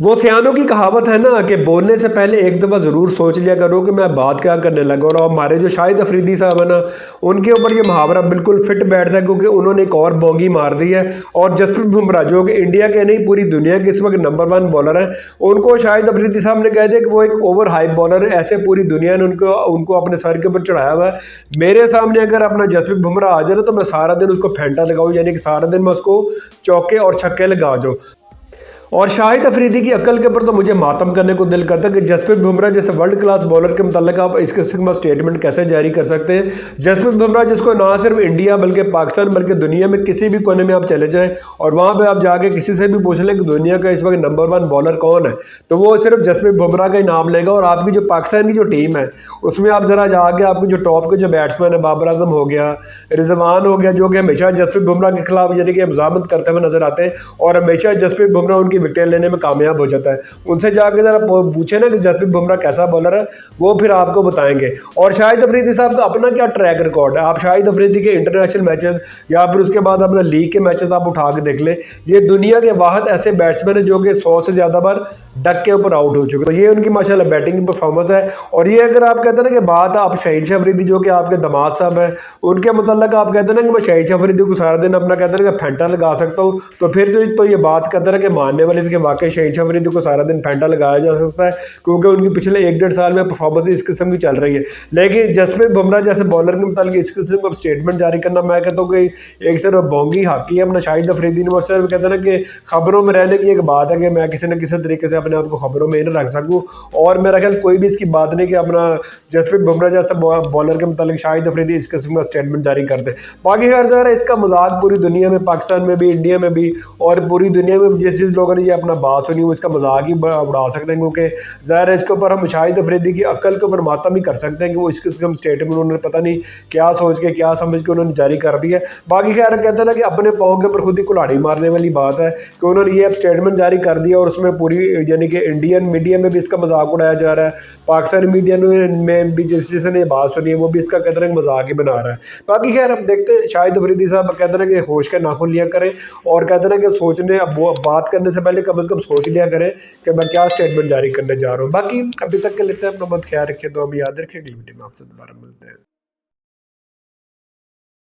वो सियानों की कहावत है ना कि बोलने से पहले एक दफ़ा ज़रूर सोच लिया करो कि मैं बात क्या करने लगा। और हमारे जो शाहिद अफरीदी साहब है ना, उनके ऊपर ये मुहावरा बिल्कुल फिट बैठता है, क्योंकि उन्होंने एक और बोगी मार दी है। और जसप्रीत बुमराह जो कि इंडिया के नहीं पूरी दुनिया के इस वक्त नंबर 1 बॉलर हैं, उनको शाहिद अफरीदी साहब ने कह दिया कि वो एक ओवर हाइप बॉलर है। ऐसे पूरी दुनिया ने उनको उनको अपने सर के ऊपर चढ़ाया हुआ है। मेरे सामने अगर अपना जसप्रीत बुमराह आ जाए ना, तो मैं सारा दिन उसको फेंटा लगाऊँ, यानी कि सारा दिन मैं उसको चौके और छक्के लगा जाऊँ। और शाहिद अफरीदी की अक्ल के ऊपर तो मुझे मातम करने को दिल करता है कि जसप्रीत बुमराह जैसे वर्ल्ड क्लास बॉलर के मुताल्लिक आप इस किस्म का स्टेटमेंट कैसे जारी कर सकते हैं। जसप्रीत बुमराह जिसको ना सिर्फ इंडिया बल्कि पाकिस्तान बल्कि दुनिया में किसी भी कोने में आप चले जाएं और वहाँ पर आप जाके किसी से भी पूछ लें कि दुनिया का इस वक्त नंबर 1 बॉलर कौन है, तो वो सिर्फ जसप्रीत बुमराह का ही नाम लेगा। और आपकी जो पाकिस्तान की जो टीम है उसमें आप जरा जाके आपके जो टॉप के जो बैट्समैन है, बाबर आजम हो गया, रिजवान हो गया, जो कि हमेशा जसप्रीत बुमराह के खिलाफ यानी कि मज़ामत करते हुए नजर आते हैं और हमेशा जसप्रीत बुमराह उनकी विकेट लेने में कामयाब हो जाता है। उनसे जाके जरा पूछे ना कि जसप्रीत बुमराह कैसा बॉलर है, वो फिर आपको बताएंगे। और शाहिद अफरीदी साहब का अपना क्या ट्रैक रिकॉर्ड है, आप शाहिद अफरीदी के इंटरनेशनल मैचेस या फिर उसके बाद अपना लीग के मैचेस आप उठा के देख लें। ये दुनिया के वाहद ऐसे बैट्समैन है जो कि 100 से ज़्यादा बार डक के ऊपर आउट हो चुके, तो ये उनकी माशाल्लाह बैटिंग की परफॉर्मेंस है। और ये अगर आप कहते हैं ना कि बात आप शहीद शाह अफरीदी जो कि आपके दामाद साहब हैं उनके मुतल्लक आप कहते हैं ना कि मैं शहीद शाह अफरीदी को सारा दिन अपना कहते हैं कि फेंटा लगा सकता हूँ, तो फिर तो ये बात कहते हैं कि मानने वाले थे कि वाकई शहीद शाह अफरीदी को सारा दिन फेंटा लगाया जा सकता है, क्योंकि उनकी पिछले 1-1.5 साल में परफॉर्मेंस इस किस्म की चल रही है। लेकिन जसप्रीत बुमराह जैसे बॉलर के मुताबिक इस किस्म का स्टेटमेंट जारी करना, मैं कहता हूँ कि एक सिर्फ बोंगी हाकी है। अपना शाहिद अफरीदी ने सिर्फ कहते हैं ना कि खबरों में रहने की एक बात है कि मैं किसी न किसी तरीके से अपने आप को खबरों में रख सकूं। और मेरा ख्याल कोई भी इसकी बात नहीं कि अपना जसप्रीत बुमराह जैसा बॉलर के मुताबिक शाहिद अफरीदी इस किस्म का स्टेटमेंट जारी कर दे। बाकी खैर ज़रा इसका मजाक पूरी दुनिया में, पाकिस्तान में भी, इंडिया में भी और पूरी दुनिया में जिस लोगों ने ये अपना बात सुनी वो इसका मजाक ही उड़ा सकते हैं, क्योंकि ज़ाहिर है इसके ऊपर हम शाहिद अफरीदी की अक्ल के ऊपर मातम ही कर सकते हैं कि वो इस किस्म स्टेटमेंट उन्होंने पता नहीं क्या सोच के क्या समझ के उन्होंने जारी कर दिया। बाकी खैर कहते हैं ना कि अपने पाँव के ऊपर खुद ही कुल्हाड़ी मारने वाली बात है कि उन्होंने ये अब स्टेटमेंट जारी कर दिया और उसमें पूरी यानी कि इंडियन मीडिया में भी इसका मजाक उड़ाया जा रहा है, पाकिस्तानी मीडिया में भी जिसने ये बात सुनी है वो भी इसका कहते हैं मजाक ही बना रहा है। बाकी खैर हम देखते हैं, शाहिद अफरीदी साहब कहते हैं कि होश के नाखून लिया करें और कहते हैं कि सोचने अब बात करने से पहले कम से कम सोच लिया करें कि मैं क्या स्टेटमेंट जारी करने जा रहा हूँ। बाकी अभी तक के लेते हैं, अपना बहुत ख्याल रखिए, तो हम याद रखें, अगली वीडियो में आपसे दोबारा मिलते हैं।